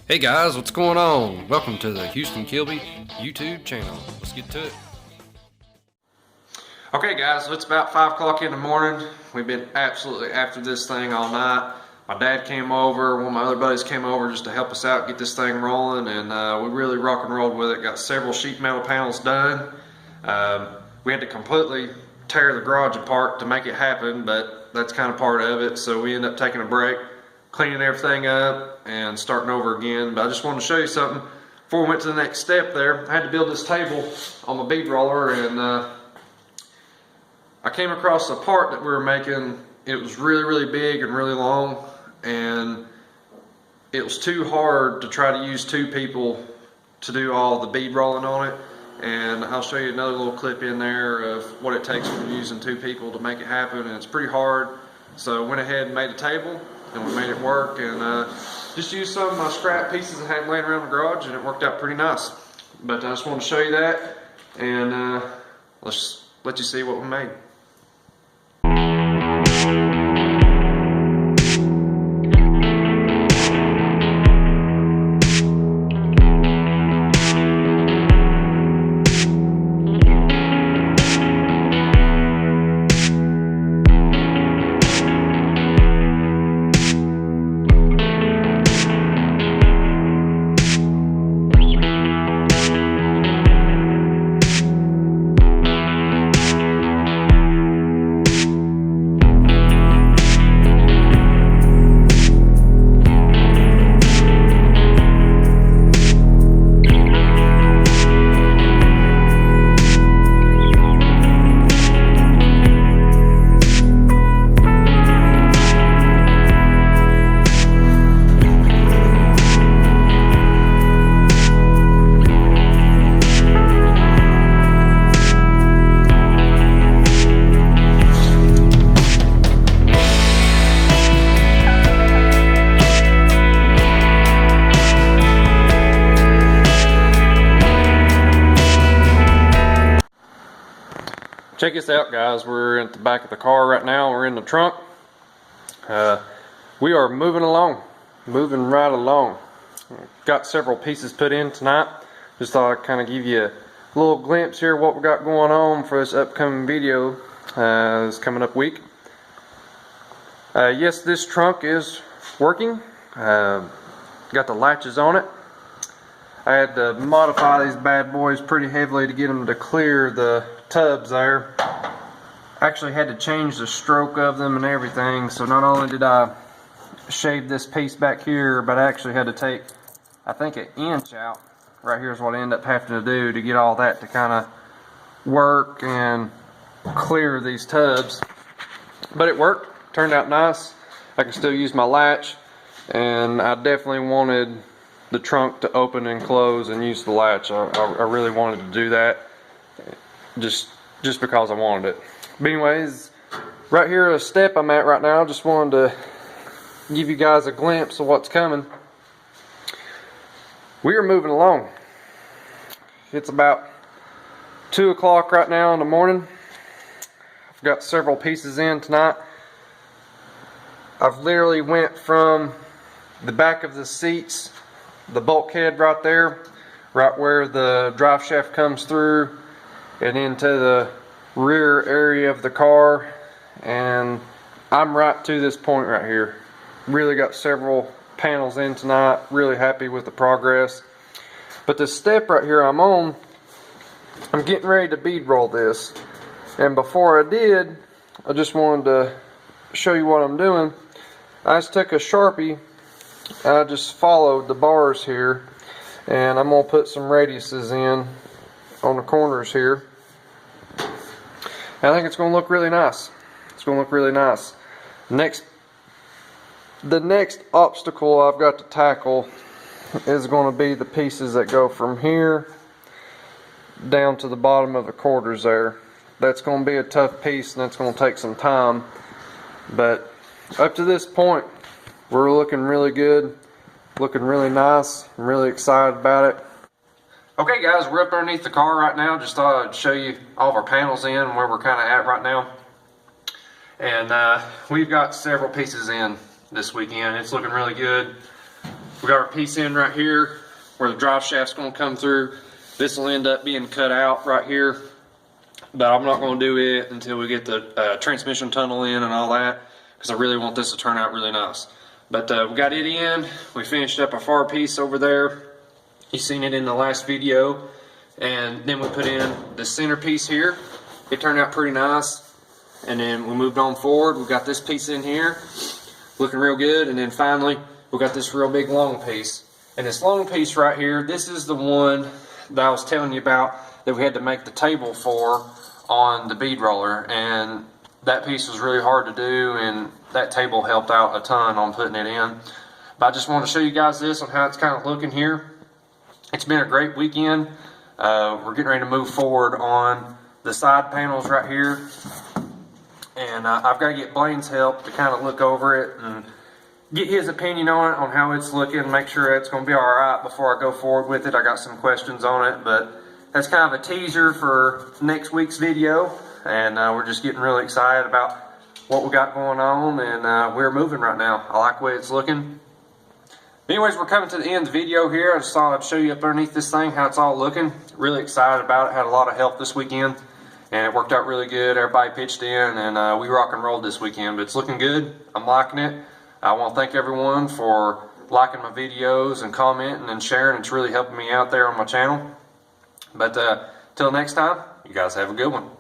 Hey guys, what's going on? Welcome to the Houston Kilby YouTube channel. Let's get to it. Okay guys, so it's about 5 o'clock in the morning. We've been absolutely after this thing all night. My dad came over, one of my other buddies came over just to help us out, get this thing rolling, and we really rock and rolled with it. Got several sheet metal panels done. We had to completely tear the garage apart to make it happen, but that's kind of part of it, so we ended up taking a break, cleaning everything up and starting over again. But I just wanted to show you something before we went to the next step there. I had to build this table on my bead roller, and I came across a part that we were making. It was really big and really long, and it was too hard to try to use two people to do all the bead rolling on it. And I'll show you another little clip in there of what it takes when you're using two people to make it happen, and it's pretty hard. So I went ahead and made a table, and we made it work, and just used some of my scrap pieces I had laying around the garage, and it worked out pretty nice. But I just wanted to show you that, and let's let you see what we made. Check this out guys, we're at the back of the car right now, we're in the trunk. We are moving right along. Got several pieces put in tonight. Just thought I'd kind of give you a little glimpse here of what we got going on for this upcoming video this coming up week. Yes, this trunk is working. Got the latches on it. I had to modify these bad boys pretty heavily to get them to clear the tubs there. Actually had to change the stroke of them and everything, so not only did I shave this piece back here, but I actually had to take, I think, an inch out. Right here is what I ended up having to do to get all that to kind of work and clear these tubs. But it worked, turned out nice. I can still use my latch, and I definitely wanted the trunk to open and close and use the latch. I really wanted to do that just because I wanted it. But anyways, right here a step I'm at right now. Just wanted to give you guys a glimpse of what's coming. We are moving along. It's about 2 o'clock right now in the morning. I've got several pieces in tonight. I've literally went from the back of the seats, the bulkhead right there, right where the drive shaft comes through, and into the rear area of the car, and I'm right to this point right here. Really got several panels in tonight, really happy with the progress. But the step right here I'm on, I'm getting ready to bead roll this, and before I did, I just wanted to show you what I'm doing. I just took a Sharpie, I just followed the bars here, and I'm going to put some radiuses in on the corners here. And I think it's going to look really nice. It's going to look really nice. The next obstacle I've got to tackle is going to be the pieces that go from here down to the bottom of the quarters there. That's going to be a tough piece, and that's going to take some time. But up to this point, we're looking really good, looking really nice. I'm really excited about it. Okay guys, we're up underneath the car right now. Just thought I'd show you all of our panels in and where we're kind of at right now. And we've got several pieces in this weekend. It's looking really good. We got our piece in right here where the drive shaft's going to come through. This will end up being cut out right here, but I'm not going to do it until we get the transmission tunnel in and all that, because I really want this to turn out really nice. But we got it in. We finished up our far piece over there. You've seen it in the last video. And then we put in the centerpiece here. It turned out pretty nice. And then we moved on forward. We got this piece in here, looking real good. And then finally, we got this real big long piece. And this long piece right here, this is the one that I was telling you about that we had to make the table for on the bead roller. And that piece was really hard to do, and that table helped out a ton on putting it in. But I just want to show you guys this on how it's kind of looking here. It's been a great weekend. We're getting ready to move forward on the side panels right here. And I've got to get Blaine's help to kind of look over it and get his opinion on it, on how it's looking, make sure it's going to be alright before I go forward with it. I got some questions on it, but that's kind of a teaser for next week's video. And we're just getting really excited about what we got going on, and we're moving right now. I like the way it's looking. Anyways, we're coming to the end of the video here. I just thought I'd show you up underneath this thing how it's all looking. Really excited about it. Had a lot of help this weekend, and it worked out really good. Everybody pitched in, and we rock and rolled this weekend. But it's looking good. I'm liking it. I want to thank everyone for liking my videos and commenting and sharing. It's really helping me out there on my channel. But till next time, you guys have a good one.